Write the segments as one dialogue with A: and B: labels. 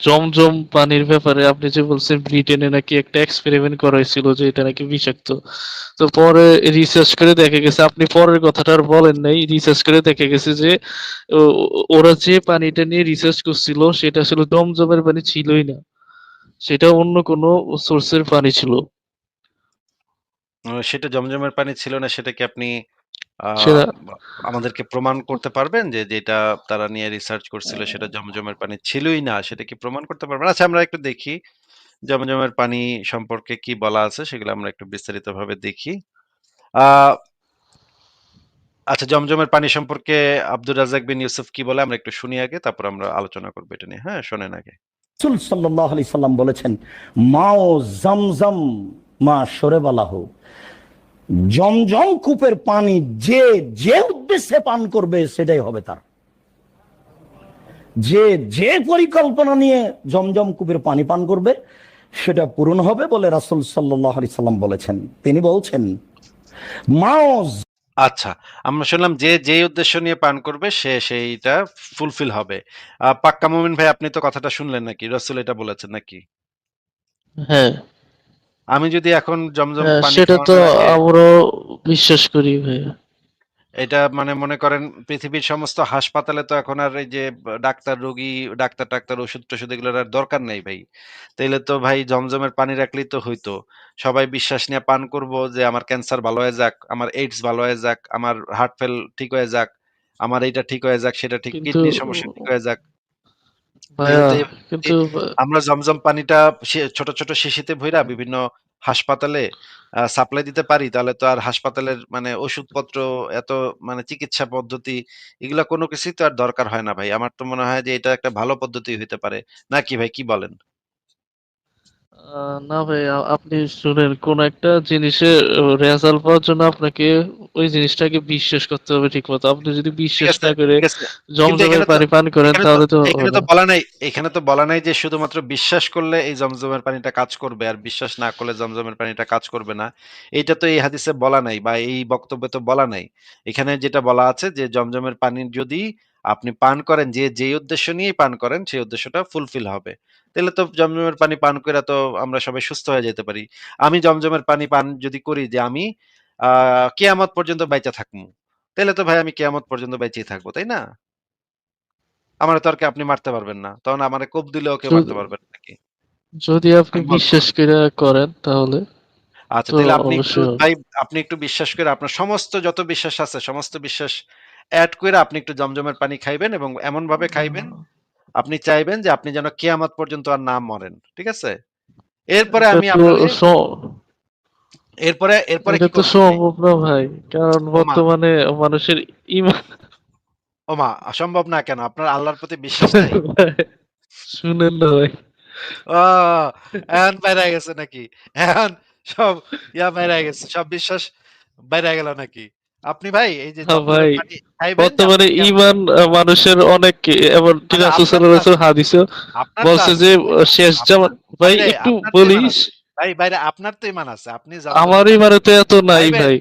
A: জমজম পানির ব্যাপারে আপনি যে বলছেন ব্রিটেনে নাকি একটা এক্সপেরিমেন্ট করা হয়েছিল যে এটা নাকি বিষাক্ত। তো পরে রিসার্চ করে দেখা গেছে, আপনি পরের কথাটা আর বলেন নাই, রিসার্চ করে দেখা গেছে যে ওরা যে পানিটা নিয়ে রিসার্চ করছিল সেটা আসলে জমজমের পানি ছিলই না, সেটা অন্য কোনো সোর্সের পানি ছিল।
B: সেটা জমজমের পানি ছিল না, সেটা কি আপনি
A: সেটা
B: আমাদেরকে প্রমাণ করতে পারবেন যে যেটা তারা নিয়ে রিসার্চ করছিল সেটা জমজমের পানি ছিলই না, সেটা কি প্রমাণ করতে পারবেন? আচ্ছা, আমরা একটু দেখি জমজমের পানি সম্পর্কে কি বলা আছে, সেগুলো আমরা একটু বিস্তারিতভাবে দেখি। আহ আচ্ছা, জমজমের পানি সম্পর্কে আব্দুর রাজ্জাক বিন ইউসুফ কি বলে আমরা একটু শুনি আগে, তারপর আমরা আলোচনা করবো এটা নিয়ে। হ্যাঁ, শোনেন আগে।
C: রাসূল সাল্লাল্লাহু আলাইহি সাল্লাম বলেছেন, মাও জমজম মা শরবালাহু, জমজম কূপের পানি যে যে উদ্দেশ্যে পান করবে সেটাই হবে তার। যে যে পরিকল্পনা নিয়ে জমজম কূপের পানি পান করবে সেটা পূরণ হবে বলে রাসূল সাল্লাল্লাহু আলাইহি সাল্লাম বলেছেন। তিনি বলছেন, মাও।
B: আচ্ছা, আমরা শুনলাম যে যে উদ্দেশ্য নিয়ে পান করবে সে সেইটা ফুলফিল হবে। পাক্কা মুমিন ভাই, আপনি তো কথাটা শুনলেন নাকি? রাসূল এটা বলেছেন নাকি?
A: হ্যাঁ,
B: আমি যদি এখন জমজম
A: হ্যাঁ
B: পানি
A: সেটা তো
B: খাওয়ানোর আগে
A: আমরাও বিশ্বাস করি ভাইয়া।
B: এটা মানে মনে করেন পৃথিবীর সমস্ত হাসপাতালে তো এখন আর এই যে ডাক্তার রোগী, ডাক্তার ওষুধ-টষুধ এগুলোর আর দরকার নেই ভাই। তাইলে তো ভাই জমজমের পানি রাখলেই তো হইতো। সবাই বিশ্বাস নিয়ে পান করব যে আমার ক্যান্সার ভালো হয়ে যাক, আমার এইডস ভালো হয়ে যাক, আমার হার্ট ফেল ঠিক হয়ে যাক, আমার এইটা ঠিক হয়ে যাক, সেটা ঠিক,
A: কিন্তু
B: কিডনির সমস্যা ঠিক হয়ে যাক। তাইলে
A: ভাইয়া,
B: তো
A: কিন্তু
B: আমরা জমজম পানিটা ছোট, ছোট শিশিতে ভইরা বিভিন্ন হাসপাতালে সাপ্লাই দিতে পারি, তাহলে তো আর হাসপাতালের মানে ওষুধপত্র, এত মানে চিকিৎসা পদ্ধতি, এগুলা কোনো কিছুই তো আর দরকার হয় না ভাই। আমার তো মনে হয় যে এটা একটা ভালো পদ্ধতি হইতে পারে। নাকি ভাই, কি বলেন?
A: না ভাই, আপনি শুনেন, কোন একটা জিনিসের রেজাল্ট পাওয়ার জন্য আপনাকে ওই জিনিসটাকে বিশ্বাস করতে হবে ঠিক মতো। আপনি যদি
B: ঠিক
A: বিশ্বাস
B: আছে,
A: না করে
B: ঠিক আছে। কিন্তু
A: জমজমের পানি পান করেন
B: এখানে তো
A: তাহলে তো হবে
B: এখানে
A: না।
B: তো বলা নাই, এখানে তো বলা নাই যে শুধুমাত্র বিশ্বাস করলে এই জমজমের পানিটা কাজ করবে আর বিশ্বাস না করলে জমজমের পানিটা কাজ করবে না। এইটা তো এই হাদিসে বলা নাই বা এই বক্তব্যে তো বলা নাই। এখানে যেটা বলা আছে যে জমজমের পানি যদি আপনি পান করেন, যে যেই উদ্দেশ্য নিয়েই পান করেন সেই উদ্দেশ্যটা ফুলফিল হবে। তাহলে তো জমজমের পানি পান করে তো আমরা সবাই সুস্থ হয়ে যেতে পারি। আমি জমজমের পানি পান যদি করি যে আমি কিয়ামত পর্যন্ত বাইচা থাকবো। তাইলে তো ভাই আমি কিয়ামত পর্যন্ত বেঁচেই থাকবো, তাই না? আমারে তো আর আপনি মারতে পারবেন না। তখন আমারে কোপ দিলেও কেউ মারতে
A: যদি
B: পারবে না নাকি?
A: যদি আপনি
B: বলেন।
A: বিশ্বাস করে করেন তাহলে
B: আচ্ছা,
A: তো
B: তাইলে আপনি একটু
A: অবশ্যই হবে।
B: ভাই, আপনি একটু বিশ্বাস করে আপনার সমস্ত যত বিশ্বাস আছে সমস্ত বিশ্বাস এড কইরা আপনি একটু জমজমের পানি খাইবেন এবং এমনভাবে খাইবেন, আপনি চাইবেন যে আপনি যেন কিয়ামত পর্যন্ত আর না মরেন। ঠিক আছে? এরপরে
A: এটা
B: আমি
A: তো
B: আপনারে
A: স-
B: এরপরে
A: এটা
B: কি
A: তো
B: করবেন ভাই?
A: সম্ভব না ভাই, কারণ
B: ওমা,
A: বর্তমানে মানুষের ইমান
B: ওমা অসম্ভব না কেন? আপনার আল্লাহর প্রতি বিশ্বাস নাই?
A: শুনেন না ভাই।
B: ও, এখন বাইরে গেছে নাকি? এখন সব বাইরে গেছে। সব বিশ্বাস বাইরে গেল নাকি? আপনি ভাই এই যে
A: হ্যাঁ ভাই,
B: জমজমের পানি খাইবেন যে আপনি
A: বর্তমানে
B: কিয়ামত।
A: ইমান মানুষের অনেক, এমন
B: আচ্ছা,
A: রাসূল
B: আপনার তো
A: সাল্লাল্লাহু আলাইহি
B: আছে,
A: ওয়াসাল্লাম হাদিসে
B: আপনার তো
A: বলছে
B: আছে।
A: যে শেষ
B: আপনার
A: জামান। ভাই
B: বাইরে
A: একটু
B: আপনার তো ইমান
A: বলিস,
B: আছে। ভাই বাইরে আপনার তো ইমান আছে। আপনি জমজমের
A: আমার
B: পানি
A: ইমানে তো এত নাই
B: খাইবেন।
A: ভাই।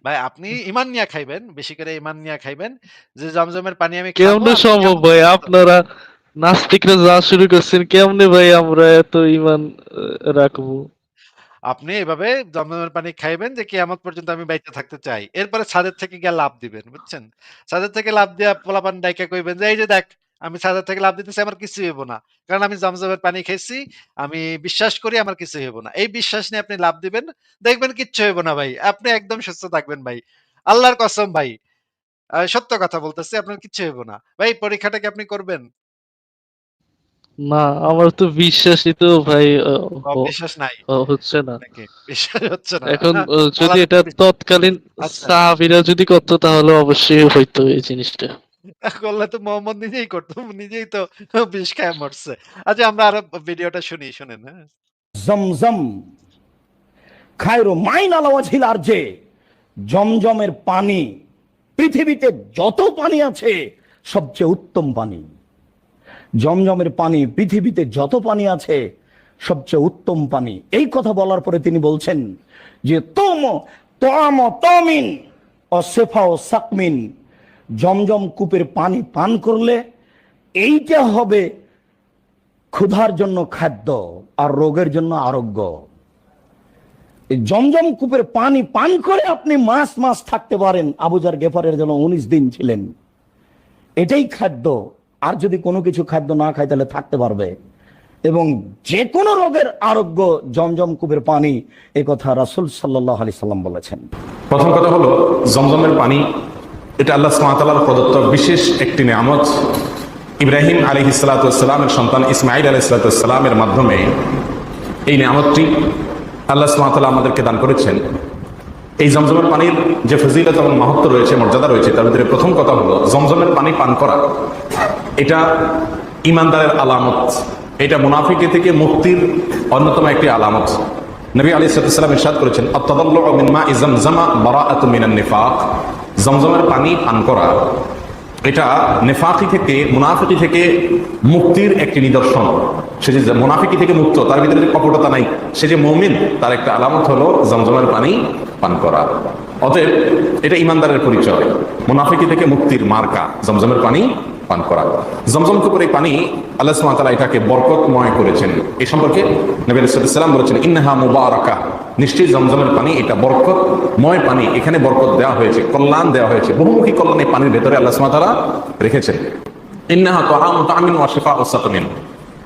B: ভাই আপনি ইমান নিয়া খাইবেন, বেশি করে ইমান নিয়া খাইবেন যে জমজমের পানি আমি খাবো,
A: কেমনে
B: আমি
A: সম্ভব
B: কিয়ামত
A: ভাই?
B: পর্যন্ত।
A: আপনারা নাস্তিকরা যা শুরু করছেন, কেমনে ভাই আমরা এত ইমান রাখবো?
B: আপনি এভাবে জমজমের পানি খাইবেন যে কিয়ামত পর্যন্ত আমি বাইচা থাকতে চাই। এরপরে ছাদের থেকে গিয়া লাফ দিবেন, বুঝছেন? ছাদের থেকে লাফ দিয়া পোলাপান ডাইকা কইবেন যে, "এই যে দেখ, আমি ছাদের থেকে লাফ দিতেছি, আমার কিছুই হইব না। কারণ আমি জমজমের পানি খাইছি। আমি বিশ্বাস করি আমার কিছুই হইব না।" এই বিশ্বাস নিয়ে আপনি লাফ দিবেন। দেখবেন কিচ্ছু হইব না ভাই। আপনি একদম সুস্থ থাকবেন ভাই। আল্লাহর কসম ভাই। সত্য কথা বলতেছি, আপনার কিচ্ছু হইব না। ভাই পরীক্ষাটা কি আপনি করবেন?
A: না, আমার তো বিশ্বাসই তো ভাই
B: বিশ্বাস নাই
A: হচ্ছে না।
B: নাকি? বিশ্বাস হচ্ছে না।
A: এখন যদি
B: আল্লাহর
A: এটা
B: উপর
A: তৎকালীন
B: আচ্ছা।
A: সাহাবীরা যদি করতো তাহলে অবশ্যই হইতো এই জিনিসটা।
B: করলে তো মোহাম্মদ নিজেই করতো। নিজেই তো বিষ খাইয়া মরছে। আচ্ছা, আমরা আরো ভিডিওটা শুনি, শুনেন, হ্যাঁ?
C: জমজম খায়রু মাইন আলা ওয়াজহিল আরজে, জমজমের পানি পৃথিবীতে যত পানি আছে সবচেয়ে উত্তম পানি। জমজমের পানি পৃথিবীতে যত পানি আছে সবচেয়ে উত্তম পানি। এই কথা বলার পরে তিনি বলছেন যে তমিন অসেফা ও সাকমিন, জমজম কূপের পানি পান করলে এইটা হবে ক্ষুধার জন্য খাদ্য আর রোগের জন্য আরোগ্য। এই জমজম কূপের পানি পান করে আপনি মাস মাস থাকতে পারেন। আবু জার গেফারের জন্য 19 দিন ছিলেন। এটাই খাদ্য। আর যদি কোনো কিছু খাদ্য না খায় তাহলে থাকতে পারবে। এবং যে কোনো রোগের আরোগ্য জমজম কূপের পানি, এ কথা রাসূল সাল্লাল্লাহু আলাইহি সাল্লাম বলেছেন।
D: প্রথম কথা হলো, জমজমের পানি এটা আল্লাহ সুবহানাহু ওয়া তাআলার প্রদত্ত বিশেষ একটি নিয়ামত। ইব্রাহিম আলাইহিস সালাতু ওয়াস সালামের সন্তান ইসমাঈল আলাইহিস সালাতু ওয়াস সালামের মাধ্যমে এই নিয়ামতটি আল্লাহ সুবহানাহু ওয়া তাআলা আমাদেরকে দান করেছেন। এই জমজমের পানির যে ফজিলত এবং মাহাত্ম্য রয়েছে, মর্যাদা রয়েছে, তার ভিতরে প্রথম কথা হলো জমজমের পানি পান করা এটা ঈমানদারের আলামত। এটা মুনাফিকি থেকে মুক্তির অন্যতম একটি আলামত। নবী আলাইহিস সালাম ইরশাদ করেছেন, আত-তাদাল্লু'ু মিন মা'i জামজাম বারাআতুম মিনান নিফাক। জমজমের পানি পান করা এটা নেফাকি থেকে, মুনাফিকি থেকে মুক্তির একটি নিদর্শন। সে যে মুনাফিকি থেকে মুক্ত, তার ভিতরে যে কপটতা নাই, সে যে মুমিন, তার একটা আলামত হলো জমজমের পানি পান করা। অতএব এটা ঈমানদারের পরিচয়, মুনাফিকি থেকে মুক্তির মার্কা জমজমের পানি পান করা। জমজম কূপের এই পানি আল্লাহ সুবহানাহু ওয়া তাআলা এটাকে বরকতময় করেছেন। এই সম্পর্কে নবী সাল্লাল্লাহু আলাইহি ওয়াসাল্লাম বলেছেন, ইন্নাহা মুবারাকা, নিশ্চয়ই জমজমের পানি এটা বরকতময় পানি। এখানে বরকত দেওয়া হয়েছে, কল্যাণ দেওয়া হয়েছে, বহুমুখী কল্যাণ এই পানির ভেতরে আল্লাহ সুবহানাহু ওয়া তাআলা রেখেছেন। ইন্নাহা তাআমুন তা'মিন ওয়া শিফাউস সাকিমিন,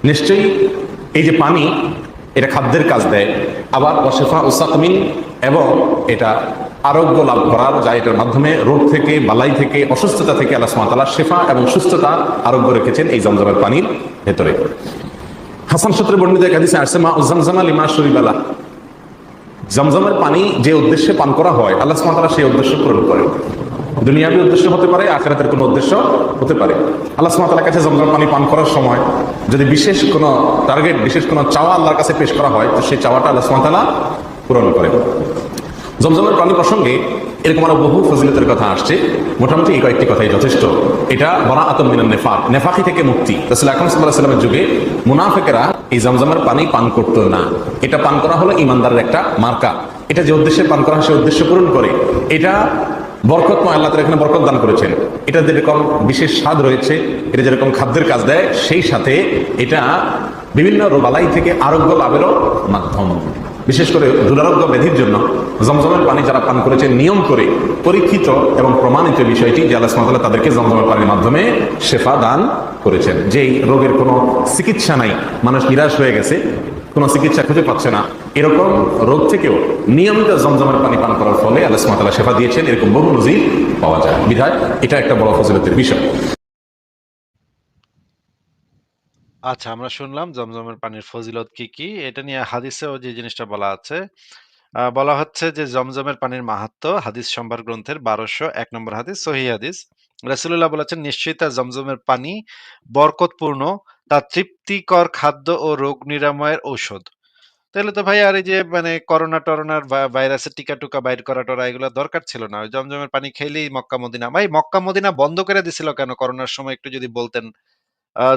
D: নিশ্চয়ই এই যে পানি এটা খাদ্যের কাজ দেয়, আবার ওয়া শিফাউস সাকিমিন, এবং এটা আরোগ্য লাভ করার, যা এটার মাধ্যমে রোগ থেকে, বালাই থেকে, অসুস্থতা থেকে আল্লাহ সুবহানাহু ওয়া তাআলা শিফা এবং সুস্থতা, আরোগ্য রেখেছেন এই জমজমের পানির ভেতরে। হাসান সূত্রে বর্ণিত এক হাদিসে আসছে, মা উযমজামা লিমা শুরিবা লাহ, জমজমের পানি যে উদ্দেশ্যে পান করা হয় আল্লাহ সুবহানাহু ওয়া তাআলা সেই উদ্দেশ্য পূরণ করেন। দুনিয়াবী উদ্দেশ্য হতে পারে, আখিরাতের কোনো উদ্দেশ্য হতে পারে। আল্লাহ সুবহানাহু ওয়া তাআলার কাছে জমজম পানি পান করার সময় যদি বিশেষ কোনো টার্গেট, বিশেষ কোনো চাওয়া আল্লাহর কাছে পেশ করা হয়, তো সেই চাওয়াটা আল্লাহ সুবহানাহু ওয়া তাআলা পূরণ করেন। জমজমের পানি প্রসঙ্গে এরকম আরো বহু ফজিলতের কথা আসছে, মোটামুটি এই কয়েকটি কথাই যথেষ্ট। এটা বারাআতুম মিনান নিফাক, নেফাকি থেকে মুক্তি। রাসূল আকরাম সাল্লাল্লাহু আলাইহি ওয়াসাল্লামের যুগে মুনাফিকরা এই জমজমের পানি পান করত না। এটা পান করা হলো ঈমানদারের একটা মার্কা। এটা যে উদ্দেশ্যে পান করা হয় সেই উদ্দেশ্য পূরণ করে। এটা বরকতময়, আল্লাহ তাআলা এখানে বরকত দান করেছেন। এটা যেরকম বিশেষ স্বাদ রয়েছে, এটা যেরকম খাদ্যের কাজ দেয়, সেই সাথে এটা বিভিন্ন রোগবালাই থেকে আরোগ্য লাভেরও মাধ্যম। বিশেষ করে দুরারোগ্য ব্যাধির জন্য জমজমের পানি যারা পান করেছে, নিয়ম করে পরীক্ষিত এবং প্রমাণিত বিষয়টি যে আল্লাহ সুবহানাহু ওয়া তাআলা তাদেরকে জমজমের পানির মাধ্যমে শেফা দান করেছেন। যেই রোগের কোনো চিকিৎসা নাই, মানুষ নিরাশ হয়ে গেছে, কোনো চিকিৎসা খুঁজে পাচ্ছে না, এরকম রোগ থেকেও নিয়মিত জমজমের পানি পান করার ফলে আল্লাহ সুবহানাহু ওয়া তাআলা শেফা দিয়েছেন। এরকম বহু নজির পাওয়া যায়, বিধায় এটা একটা বড় ফজিলতের বিষয়।
B: আচ্ছা, আমরা শুনলাম জমজমের পানির ফজিলত কি কি। এটা নিয়ে হাদিসেও যে জিনিসটা বলা আছে, বলা হচ্ছে যে জমজমের পানির মাহাত্ম্য, হাদিস সম্ভার গ্রন্থের 1201 নম্বর হাদিস, সহিহ হাদিস। রাসূলুল্লাহ বলেছেন, নিশ্চয়ই তা জমজমের পানি বরকতপূর্ণ, তা তৃপ্তিকর খাদ্য ও রোগ নিরাময়ের ঔষধ। তাহলে তো ভাই আর এই যে মানে করোনা টরোনার ভাইরাসের টিকা টুকা বাইর করা টরা এগুলো দরকার ছিল না। ওই জমজমের পানি খেলেই মক্কা মদিনা। ভাই মক্কা মদিনা বন্ধ করে দিছিল কেন করোনার সময়, একটু যদি বলতেন।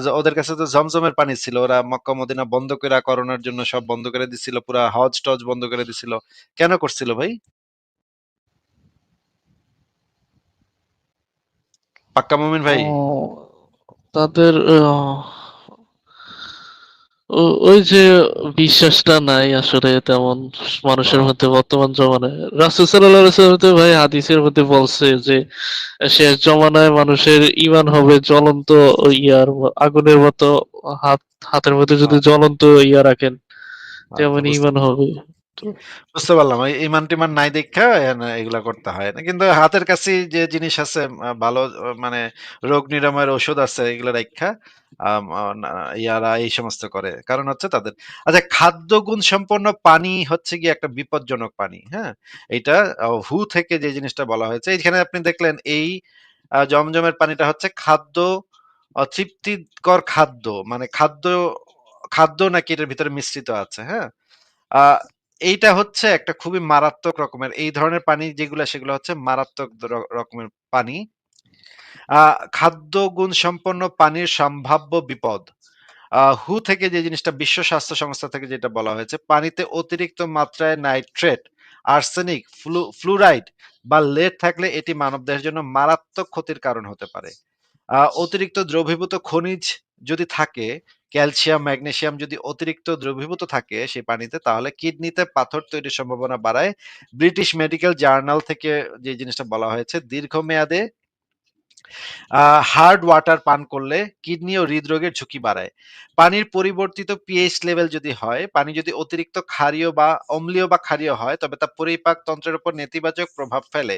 B: যে ওদের কাছে তো জমজমের পানি ছিল, ওরা মক্কা মদিনা বন্ধ করে করোনার জন্য সব বন্ধ করে দিছিল, পুরা হজ টজ বন্ধ করে দিছিল। কেন করছিল ভাই? পাক্কা মুমিন ভাই?
A: ও তাদের ওই যে বিশ্বাসটা নাই আসলে তেমন মানুষের
B: ও,
A: মধ্যে বর্তমান জমানায়। রাসূল সাল্লাল্লাহু আলাইহি ওয়াসাল্লাম তো ভাই হাদিসের মধ্যে বলছে যে শেষ জমানায় মানুষের ঈমান হবে জ্বলন্ত আগুনের মতো। হাতের মধ্যে যদি
B: আচ্ছা,
A: জ্বলন্ত রাখেন
B: আচ্ছা,
A: তেমন ঈমান হবে। তো
B: বুঝতে পারলাম। এই ইমান টিমান নাই দেখা এগুলা করতে হয় না, কিন্তু হাতের কাছে যে জিনিস আছে, ভালো, মানে রোগ নিরাময়ের ঔষধ আছে, এগুলা রাইখা ইয়ারা এই সমস্ত করে, কারণ হচ্ছে তাদের। আচ্ছা, খাদ্য গুণ সম্পন্ন পানি হচ্ছে কি একটা বিপজ্জনক পানি, হ্যাঁ। এটা হু থেকে যে জিনিসটা বলা হয়েছে, এখানে আপনি দেখলেন এই জমজমের পানিটা হচ্ছে খাদ্য, তৃপ্তিকর খাদ্য, মানে খাদ্য, খাদ্য নাকি এটার ভিতরে মিশ্রিত আছে, হ্যাঁ। আহ এইটা হচ্ছে একটা খুবই মারাত্মক রকমের, এই ধরনের পানি যেগুলা সেগুলো হচ্ছে মারাত্মক রকমের পানি। খাদ্য গুণ সম্পন্ন পানির সম্ভাব্য বিপদ। হু থেকে যে জিনিসটা, বিশ্ব স্বাস্থ্য সংস্থা থেকে যেটা বলা হয়েছে, পানিতে অতিরিক্ত মাত্রায় নাইট্রেট, আর্সেনিক, ফ্লুরাইড বা লেড থাকলে এটি মানবদেহের জন্য মারাত্মক ক্ষতির কারণ হতে পারে। অতিরিক্ত দ্রবীভূত খনিজ যদি থাকে, ক্যালসিয়াম, ম্যাগনেসিয়াম যদি অতিরিক্ত দ্রবীভূত থাকে সেই পানিতে তাহলে কিডনিতে পাথর তৈরির সম্ভাবনা বাড়ায়। ব্রিটিশ মেডিকেল জার্নাল থেকে যে জিনিসটা বলা হয়েছে, দীর্ঘমেয়াদে হার্ড ওয়াটার পান করলে কিডনি ও হৃদরোগের ঝুঁকি বাড়ায়। পানির পরিবর্তিত পিএইচ লেভেল যদি হয়, পানি যদি অতিরিক্ত ক্ষারীয় বা অম্লীয় বা ক্ষারীয় হয়, তবে তা পরিপাক তন্ত্রের উপর নেতিবাচক প্রভাব ফেলে।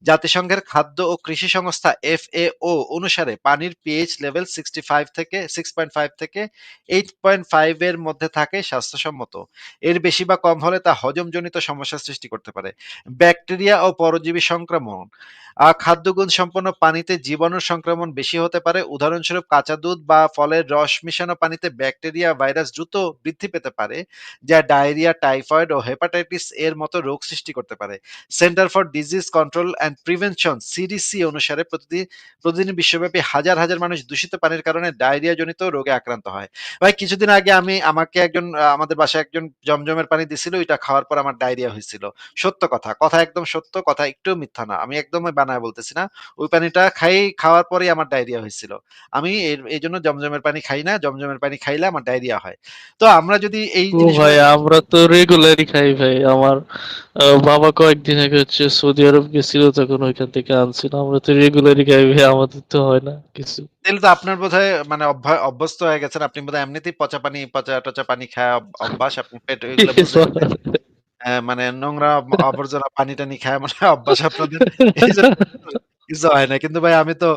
B: জাতিসংঘের খাদ্য ও কৃষি সংস্থা FAO অনুসারে পানির পিএইচ লেভেল 6.5 থেকে 8.5 এর মধ্যে থাকে স্বাস্থ্যসম্মত। এর বেশি বা কম হলে তা হজমজনিত সমস্যার সৃষ্টি করতে পারে। ব্যাকটেরিয়া ও পরজীবী সংক্রমণ, খাদ্যগুণ সম্পন্ন পানিতে জীবাণুর সংক্রমণ বেশি হতে পারে। উদাহরণস্বরূপ কাঁচা দুধ বা ফলের রস মিশানো পানিতে ব্যাকটেরিয়া ভাইরাস দ্রুত বৃদ্ধি পেতে পারে, যা ডায়রিয়া, টাইফয়েড ও হেপাটাইটিস এর মতো রোগ সৃষ্টি করতে পারে। Centre for disease control and prevention (CDC) অনুসারে প্রতিদিন বিশ্বব্যাপী হাজার হাজার মানুষ দূষিত পানির কারণে ডায়রিয়া জনিত রোগে আক্রান্ত হয়। ভাই কিছুদিন আগে আমাকে একজন আমাদের বাসায় একজন জমজমের পানি দিছিল, এটা খাওয়ার পর আমার ডায়রিয়া হয়েছিল। সত্য কথা, কথা একদম সত্য, কথা একটু মিথ্যা না, আমি একদমই বানায় বলতেছি না। ওই পানিটা খাওয়ার পরেই আমার ডায়রিয়া হয়েছিল। আমি এই জন্য জমজমের পানি খাই না, জমজমের পানি খাইলে আমার ডায়রিয়া হয়। তো আমরা যদি এই
A: ও
B: জিনিসগুলো
A: ভাই, আমরা তো রেগুলারই খাই ভাই। আমার বাবা কয়েকদিন আগে হচ্ছে সৌদি আরব গেছিল, তখন ওইখান থেকে আনছিল। আমরা তো রেগুলারই খাই ভাই, আমাদের তো হয় না কিছু।
B: তাহলে তো আপনার বোধহয় মানে অভ্যস্ত হয়ে গেছেন, আপনি বোধহয় এমনিতেই পচা পানি, পচা টচা পানি খায় অভ্যাস, আপনার পেট এগুলো বুঝে গেছে। মানে নোংরা আবর্জনা পানি টানি খায় মানে অভ্যাস আপনাদের, এই জন্য কিছু হয় না। কিন্তু ভাই আমি তো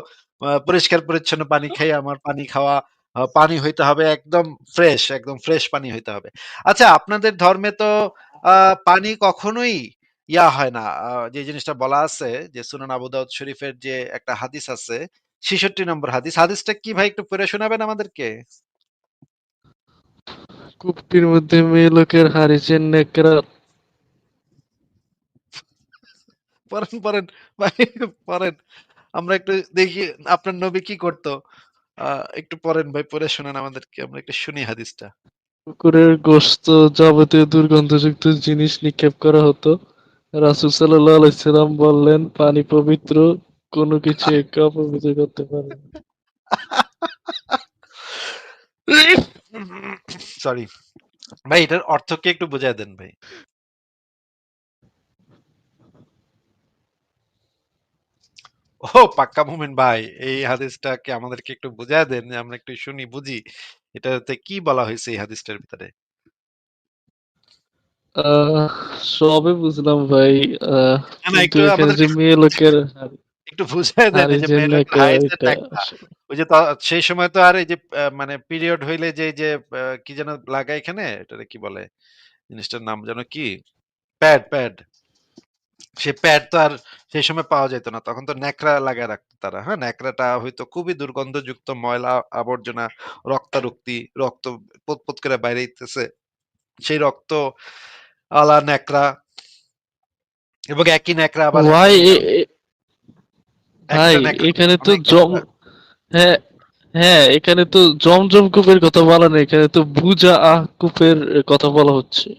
B: পরিষ্কার পরিচ্ছন্ন পানি খাই। আমার পানি খাওয়া, পানি হইতে হবে একদম ফ্রেশ, একদম ফ্রেশ পানি হইতে হবে। আচ্ছা, আপনাদের ধর্মে তো পানি কখনোই হয় না। যে জিনিসটা বলা আছে যে সুনান আবু দাউদ শরীফের যে একটা হাদিস আছে, ৬৬ নম্বর হাদিস। হাদিসটা কি ভাই একটু পড়ে শোনাবেন আমাদেরকে?
A: কূপটির মধ্যে মেয়ে লোকের হারিছেন নেকড়া।
B: পড়েন, পড়েন ভাই, পড়েন। আমরা একটু দেখি আপনার নবী কি করতো। একটু পড়েন ভাই, পড়ে শোনান আমাদেরকে, আমরা একটু শুনি হাদিসটা।
A: কুকুরের গোশত যাবতীয় দুর্গন্ধযুক্ত জিনিস নিক্ষেপ করা হতো। রাসূল সাল্লাল্লাহু আলাইহি সাল্লাম বললেন, পানি পবিত্র, কোনো কিছু একে অপবিত্র করতে পারে না।
B: সরি ভাই, এটার অর্থ কি একটু বুঝায় দেন ভাই। ও পাক্কা মুমিন ভাই, এই হাদিসটাকে আমাদেরকে একটু বুঝায় দেন যে আমরা একটু শুনি, বুঝি এটাতে কি বলা হয়েছে এই হাদিসটার ভিতরে।
A: আহ সবে বুঝলাম ভাই।
B: না না,
A: কিন্তু
B: একটু
A: এখানে যে
B: আমাদেরকে
A: মেয়ে লোকের
B: একটু বুঝায় দেন, এই যে
A: হারিজেন
B: মেয়েরা
A: নেকড়া,
B: হাইজেন
A: এটা
B: একটা, ওই যে সেই সময় তো আর এই যে মানে পিরিয়ড হইলে যে যে কি যেন লাগায় এখানে, এটা কি বলে, জিনিসটার নাম যেন কি, প্যাড প্যাড। সে প্যাড তো আর সেই সময় পাওয়া যেত না, তখন তো ন্যাকড়া লাগায় রাখতো তারা। হ্যাঁ, ন্যাকড়াটা হয়তো খুবই দুর্গন্ধযুক্ত, ময়লা আবর্জনা, রক্তারক্তি, রক্ত পতপত করে বাইরে হইতেছে, সেই রক্ত আলা ন্যাকড়া, এবং একই ন্যাকড়া আবার
A: ভাই ভাই
B: একটা ন্যাকড়া
A: এখানে তো
B: অনেক ন্যাকড়া।
A: হ্যাঁ, হ্যাঁ, এখানে তো জমজম কূপের কথা বলা নেই, এখানে তো বুজা আহ কূপের কথা বলা হচ্ছে।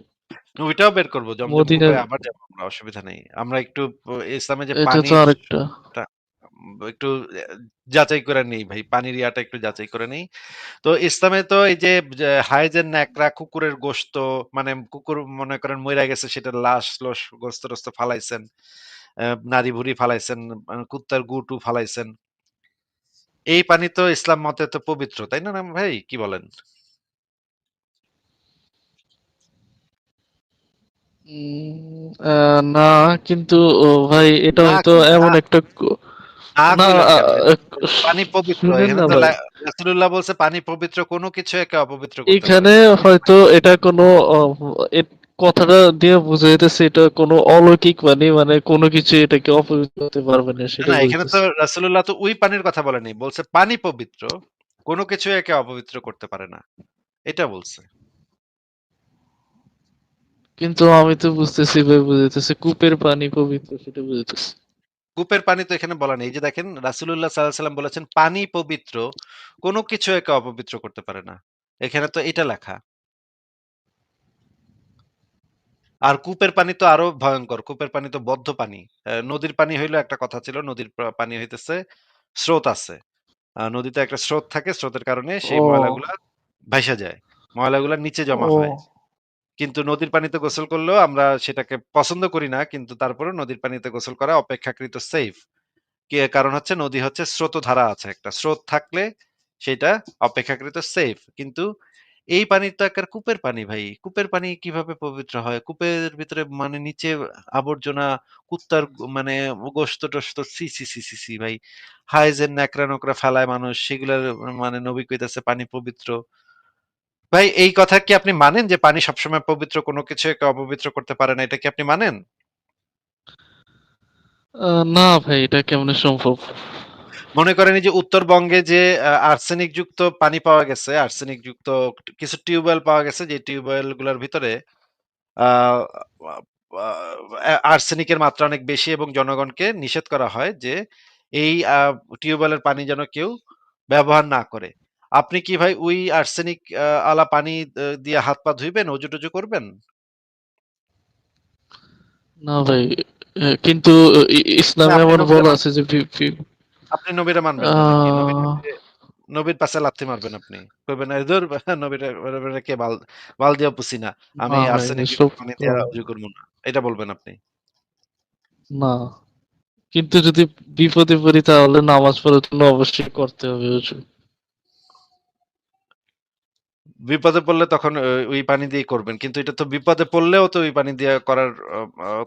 B: ওইটাও বের করবো, জমজম কূপে
A: মদিনার,
B: আবার যাবো আমরা, অসুবিধা নেই। আমরা একটু ইসলামে যে
A: এটা তো
B: পানির
A: আরেকটা।
B: একটু যাচাই করে নেই ভাই, পানির ইয়াটা একটু যাচাই করে নেই। তো ইসলামে তো এই যে হাইজেন ন্যাকড়া, কুকুরের গোশত, মানে কুকুর মনে করেন মইরা গেছে, সেটার লাশ লোস গোস্ত টোস্ত ফালাইছেন, নাড়ি ভুড়ি ফালাইছেন, কুত্তার গু টু ফালাইছেন, এই পানি তো ইসলাম মতে তো পবিত্র, তাই না না ভাই, কি বলেন?
A: না, কিন্তু ভাই এটা
B: না
A: হয়তো
B: কিন্তু
A: এমন একটা
B: না
A: না,
B: কইলেন কেন? পানি পবিত্র,
A: শুনেন
B: এখানে
A: না
B: তো
A: ভাই,
B: রাসূলুল্লাহ বলছে পানি পবিত্র, কোনো কিছু একে অপবিত্র করতে পারে
A: এখানে
B: না।
A: হয়তো এটা কোনো কথাটা দিয়ে বোঝাইতেছে এটা কোনো অলৌকিক পানি, মানে কোনো কিছু এটাকে অপবিত্র করতে পারবে না,
B: না
A: সেটা
B: না, এখানে তো
A: বলতেছে।
B: রাসূলুল্লাহ তো ওই পানির কথা বলেনি, বলছে পানি পবিত্র, কোনো কিছু একে অপবিত্র করতে পারে না, এটা বলছে।
A: কিন্তু আমি তো বুঝতেছি ভাই, বুঝাইতেছে কূপের পানি পবিত্র, সেটা বুঝাইতেছে।
B: কূপের পানি তো এখানে বলা নেই। এই যে দেখেন রাসূলুল্লাহ সাল্লাল্লাহু আলাইহি সাল্লাম বলেছেন পানি পবিত্র, কোনো কিছু একে অপবিত্র করতে পারে না। এখানে তো এটা লেখা। আর কূপের পানি তো আরো ভয়ংকর। কূপের পানি তো বদ্ধ পানি। নদীর পানি হইলেও একটা কথা ছিল। নদীর পানি হইতেছে স্রোত আছে। নদীতে একটা স্রোত থাকে। স্রোতের কারণে সেই
A: ও,
B: ময়লাগুলা ভাইসা যায়। ময়লাগুলা নিচে জমা হয়।
A: ও
B: কিন্তু নদীর পানিতে গোসল করলেও আমরা সেটাকে পছন্দ করি না। কিন্তু তারপরেও নদীর পানিতে গোসল করা অপেক্ষাকৃত সেফ। কারণ হচ্ছে নদী হচ্ছে স্রোতধারা আছে একটা। স্রোত থাকলে সেইটা অপেক্ষাকৃত সেফ। কিন্তু এই পানি তো একেবারে কূপের পানি ভাই। কূপের পানি কিভাবে পবিত্র হয়? কূপের ভিতরে মানে নিচে আবর্জনা, কুত্তার মানে গোশত-টোস্ত ছি, ছি, ছি, ছি, ছি ভাই। হায় যে ন্যাকড়া-নুকড়া ফেলায় মানুষ সেগুলার মানে নবী কইতেছে পানি পবিত্র। ভাই এই কথা কি আপনি মানেন যে পানি সবসময় পবিত্র, কোনো কিছুকে অপবিত্র করতে পারে না? এটা কি আপনি মানেন?
A: না ভাই, এটা কেমনে সম্ভব?
B: মনে করেন এই যে উত্তরবঙ্গে যে আর্সেনিক যুক্ত পানি পাওয়া গেছে, আর্সেনিক যুক্ত কিছু টিউবওয়েল পাওয়া গেছে যে টিউবওয়েল গুলার ভিতরে আহ, আর্সেনিকের মাত্রা অনেক বেশি এবং জনগণকে নিষেধ করা হয় যে এই টিউবওয়েলের পানি যেন কেউ ব্যবহার না করে। আপনি কি ভাই ওই আর্সেনিক আলা পানি দিয়ে হাত পা ধুইবেন, অজু টজু করবেন?
A: না ভাই, কিন্তু
B: না,
A: ইসলামে
B: আপনি
A: এমন
B: নবীরে
A: বলা
B: মানবেন
A: আছে যে
B: না। আপনি নবীরে মানবেন না নাকি নবীর
A: আহ,
B: নবীর পাশে লাথি মারবেন আপনি? কইবেন এই ধুর নবীরে নবীরে কে বাল বাল দিয়া পুছি না। আমি
A: না ভাই,
B: আর্সেনিক যুক্ত
A: এসব
B: পানি দিয়া ওযু করব না। এটা বলবেন আপনি।
A: না। কিন্তু যদি বিপদে পড়ি তাহলে নামাজ পড়ার জন্য অবশ্যই করতে হবে উজু।
B: বিপদে পড়লে তখন ওই পানি দিয়েই করবেন। কিন্তু এটা তো বিপদে পড়লেও তো ওই পানি দিয়া করার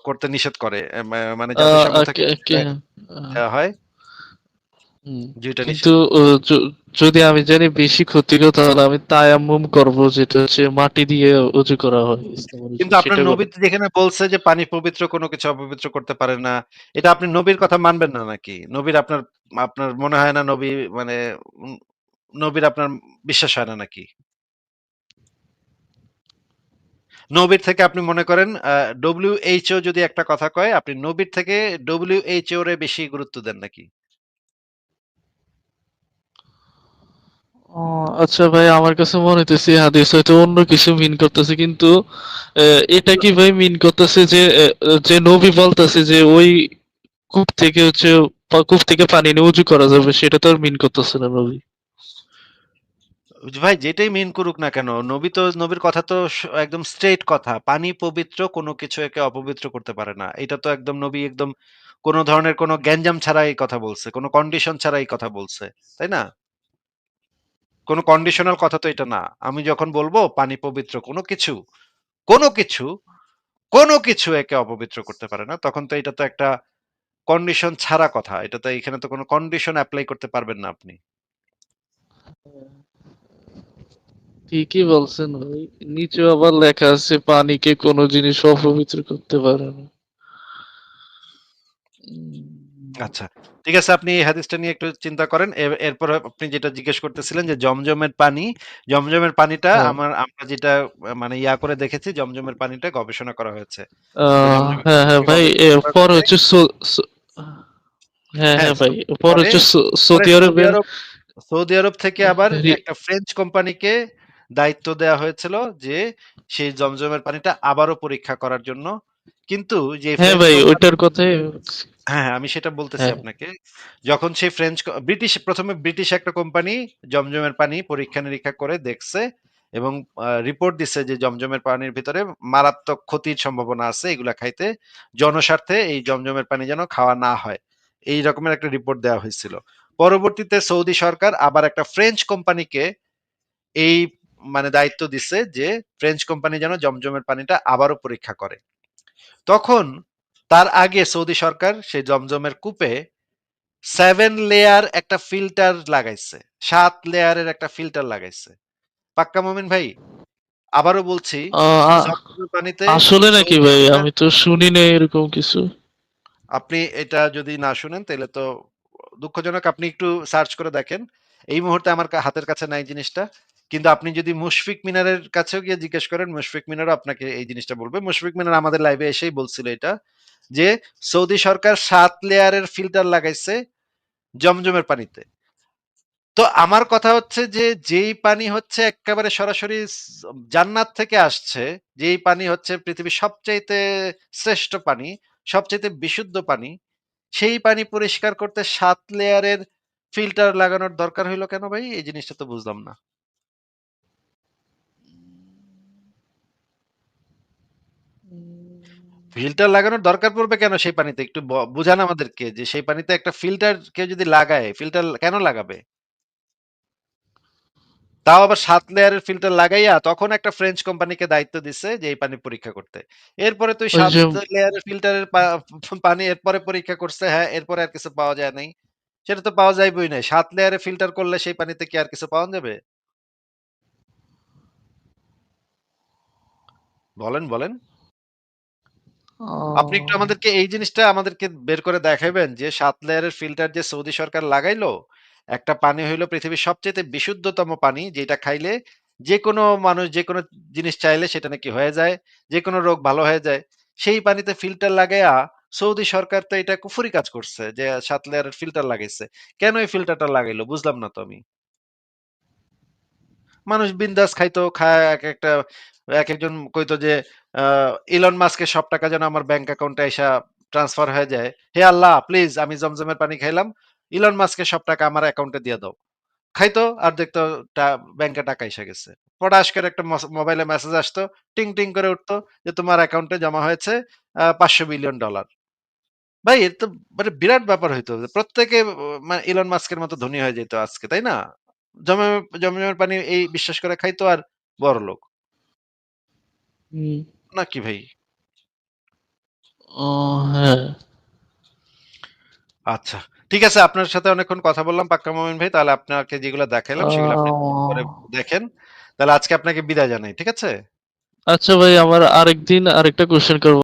B: করতে নিষেধ করে। মানে
A: আহ,
B: জাতিসংঘ
A: আহ,
B: থেকে
A: কে- কে- আহ,
B: দেয়া হয়
A: হুম।
B: যে এটা
A: কিন্তু
B: নিষেধ।
A: যদি আমি জানি বেশি ক্ষতিকর তাহলে আমি তায়াম্মুম করব, যেটা হচ্ছে মাটি দিয়ে উজু করা হয় ইসলামের উজু,
B: কিন্তু আপনার
A: সেটা
B: নবী
A: করে।
B: তো যেখানে বলছে যে পানি পবিত্র কোনো কিছু অপবিত্র করতে পারে না। এটা আপনি নবীর কথা মানবেন না নাকি? নবীর আপনার আপনার মনে হয় না নবী মানে উম নবীর আপনার বিশ্বাস হয় না নাকি? নবীর থেকে আপনি মনে করেন WHO যদি একটা কথা কয়, আপনি নবীর থেকে WHO রে বেশি গুরুত্ব দেন নাকি?
A: ও আচ্ছা ভাই, আমার কাছে মনে হইতেছে এই হাদিস হয়তো অন্য কিছু মিন করতেছে, কিন্তু এটা কি ভাই মিন করতেছে যে যে নবী বলতেছে যে ওই কূপ থেকে হচ্ছে কূপ থেকে পানি নিয়ে উজু করা যাবে, সেটা তো আর মিন করতেছে না নবী।
B: ভাই যেটাই মেইন করুক না কেন, নবী তো নবীর কথা তো একদম স্ট্রেইট কথা। পানি পবিত্র, কোনো কিছু একে অপবিত্র করতে পারে না। এটা তো একদম নবী একদম কোন ধরনের কোন গ্যাঞ্জাম ছাড়া এই কথা বলছে। কোন কন্ডিশন ছাড়া এই কথা বলছে। তাই না? কোন কন্ডিশনাল কথা তো এটা না। আমি যখন বলবো পানি পবিত্র কোন কিছু, কোন কিছু একে অপবিত্র করতে পারে না, তখন তো এটা তো একটা কন্ডিশন ছাড়া কথা। এটা তো এখানে তো কোন কন্ডিশন এপ্লাই করতে পারবেন না আপনি।
A: ঠিকই বলছেন ভাই, নিচে আবার লেখা আছে পানিকে কোনো জিনিস অপবিত্র করতে পারে না। উম,
B: আচ্ছা। ঠিক আছে, আপনি এই হাদিসটা নিয়ে একটু চিন্তা করেন। এরপর আপনি যেটা জিজ্ঞেস করতেছিলেন যে জমজমের পানিটা
A: হ্যাঁ।
B: আমরা যেটা মানে ইয়া করে দেখেছি জমজমের পানিটা গবেষণা করা হয়েছে। তো জমজমের
A: হ্যাঁ হ্যাঁ
B: পানিটা
A: ভাই,
B: গবেষণা করার
A: পর
B: পরে
A: হচ্ছে হ্যাঁ
B: হ্যাঁ,
A: হ্যাঁ ভাই, পর
B: পরে
A: হচ্ছে
B: পরে
A: সৌদি আরবের
B: সৌদি আরব থেকে আবার
A: রি-
B: একটা ফ্রেঞ্চ কোম্পানিকে দায়িত্ব দেয়া হয়েছিল যে সেই জমজমের পানিটা আবারও পরীক্ষা করার জন্য। কিন্তু যে
A: হ্যাঁ
B: ফ্রেঞ্চ
A: ভাই,
B: কোম্পানি
A: ওইটার কথাই।
B: হ্যাঁ, হ্যাঁ, আমি সেটা বলতেছি
A: হ্যাঁ
B: আপনাকে। যখন সেই ব্রিটিশ ১ম এ ব্রিটিশ একটা কোম্পানি জমজমের পানি পরীক্ষা-নিরীক্ষা করে দেখছে এবং রিপোর্ট দিছে যে জমজমের পানির ভিতরে মারাত্মক ক্ষতির সম্ভাবনা আছে এগুলা খাইতে। জনস্বার্থে এই জমজমের পানি যেন খাওয়া না হয়। এই রকমের একটা রিপোর্ট দেওয়া হয়েছিল। পরবর্তীতে সৌদি সরকার আবার একটা ফ্রেঞ্চ কোম্পানিকে এই মানে দায়িত্ব দিছে যে ফ্রেঞ্চ কোম্পানি যেন জমজমের পানিটা আবারও পরীক্ষা করে। তখন তার আগে সৌদি সরকার সেই জমজমের কূপে 7 লেয়ার একটা ফিল্টার লাগাইছে। ৭ লেয়ারের একটা ফিল্টার লাগাইছে। পাক্কা মোমিন ভাই, আবারও বলছি
A: আহ, আ-
B: জমজমের পানিতে
A: আসলে নাকি
B: সৌদি
A: ভাই,
B: সরকার
A: আমি তো শুনি নাই এরকম কিছু।
B: আপনি এটা যদি না শুনেন তাহলে তো দুঃখজনক। আপনি একটু সার্চ করে দেখেন। এই মুহূর্তে আমার হাতের কাছে নাই জিনিসটা। কিন্তু আপনি যদি মুশফিক মিনারের কাছেও গিয়ে জিজ্ঞেস করেন, মুশফিক মিনারও আপনাকে এই জিনিসটা বলবে। মুশফিক মিনার আমাদের লাইভে এসেই বলছিল এটা যে সৌদি সরকার ৭ লেয়ারের ফিল্টার লাগাইছে জমজমের পানিতে। তো আমার কথা হচ্ছে যে যেই পানি হচ্ছে একেবারে সরাসরি জান্নাত থেকে আসছে, যেই পানি হচ্ছে পৃথিবীর সবচাইতে শ্রেষ্ঠ পানি, সবচাইতে বিশুদ্ধ পানি, সেই পানি পরিষ্কার করতে ৭ লেয়ারের ফিল্টার লাগানোর দরকার হইলো কেন ভাই? এই জিনিসটা তো বুঝলাম না। ফিল্টার লাগানোর দরকার পড়বে কেন সেই পানিতে? একটু বুঝান আমাদেরকে যে সেই পানিতে একটা ফিল্টার কেউ যদি লাগায়, ফিল্টার কেন লাগাবে? তাও আবার ৭ লেয়ারের ফিল্টার লাগাইয়া তখন একটা ফ্রেঞ্চ কোম্পানিকে দায়িত্ব দিছে যে এই পানি পরীক্ষা করতে। এরপরে তো ওই
A: ওই
B: ৭
A: যে
B: লেয়ারের ফিল্টারের পানি এরপরে পরীক্ষা করছে, হ্যাঁ, এরপরে আর কিছু পাওয়া যায় নাই। সেটা তো পাওয়া যাইবই নাই। ৭ লেয়ারে ফিল্টার করলে সেই পানিতে কি আর কিছু পাওয়া যাবে? বলেন, বলেন। আপনি একটু
A: আহ,
B: আমাদেরকে এই জিনিসটা আমাদেরকে বের করে দেখাইবেন যে ৭ লেয়ারের ফিল্টার যে সৌদি সরকার লাগাইলো, একটা পানি হইলো পৃথিবীর সবচাইতে বিশুদ্ধতম পানি যেটা খাইলে যেকোনো মানুষ যেকোনো জিনিস চাইলে সেটা নাকি হয়ে যায়, যেকোনো রোগ ভালো হয়ে যায়। সেই পানিতে ফিল্টার লাগাইয়া সৌদি সরকার তো এটা কুফরি কাজ করছে যে ৭ লেয়ারের ফিল্টার লাগাইছে। কেন এই ফিল্টারটা লাগাইলো বুঝলাম না তো আমি। মানুষ বিন্দাস খাইতো, খায় একেকটা একেকজন কইতো যে আ ইলন মাস্কের সব টাকা যেন আমার ব্যাংক অ্যাকাউন্টে আইসা ট্রান্সফার হয়ে যায়। হে আল্লাহ প্লিজ আমি জমজমের পানি খাইলাম। ইলন মাস্কের সব টাকা আমার অ্যাকাউন্টে দিয়ে দাও। খাইতো আর দেখতো ব্যাংকে টাকা এসে গেছে। পটাশ করে একটা মোবাইলে মেসেজ আসতো, টিং, টিং করে উঠতো যে তোমার অ্যাকাউন্টে জমা হয়েছে $৫০০ বিলিয়ন। ভাই এর তো মানে বিরাট ব্যাপার হইতো। প্রত্যেকে ইলন মাস্কের মতো ধনী হয়ে যেত আজকে, তাই না? জমজমের পানি এই বিশ্বাস করে খাইতো আর বড়লোক।
A: হুম,
B: নাকি ভাই?
A: হ্যাঁ।
B: আচ্ছা। ঠিক আছে, আপনার সাথে অনেকক্ষণ কথা বললাম পাক্কা মোমিন ভাই। তাহলে আপনাকে যেগুলো দেখাইলাম সেগুলো আপনি পরে
A: আহ,
B: দেখেন। তাহলে আজকে আপনাকে বিদায় জানাই। ঠিক আছে?
A: আচ্ছা ভাই, আমার আরেকদিন আরেকটা কোশ্চেন করবো।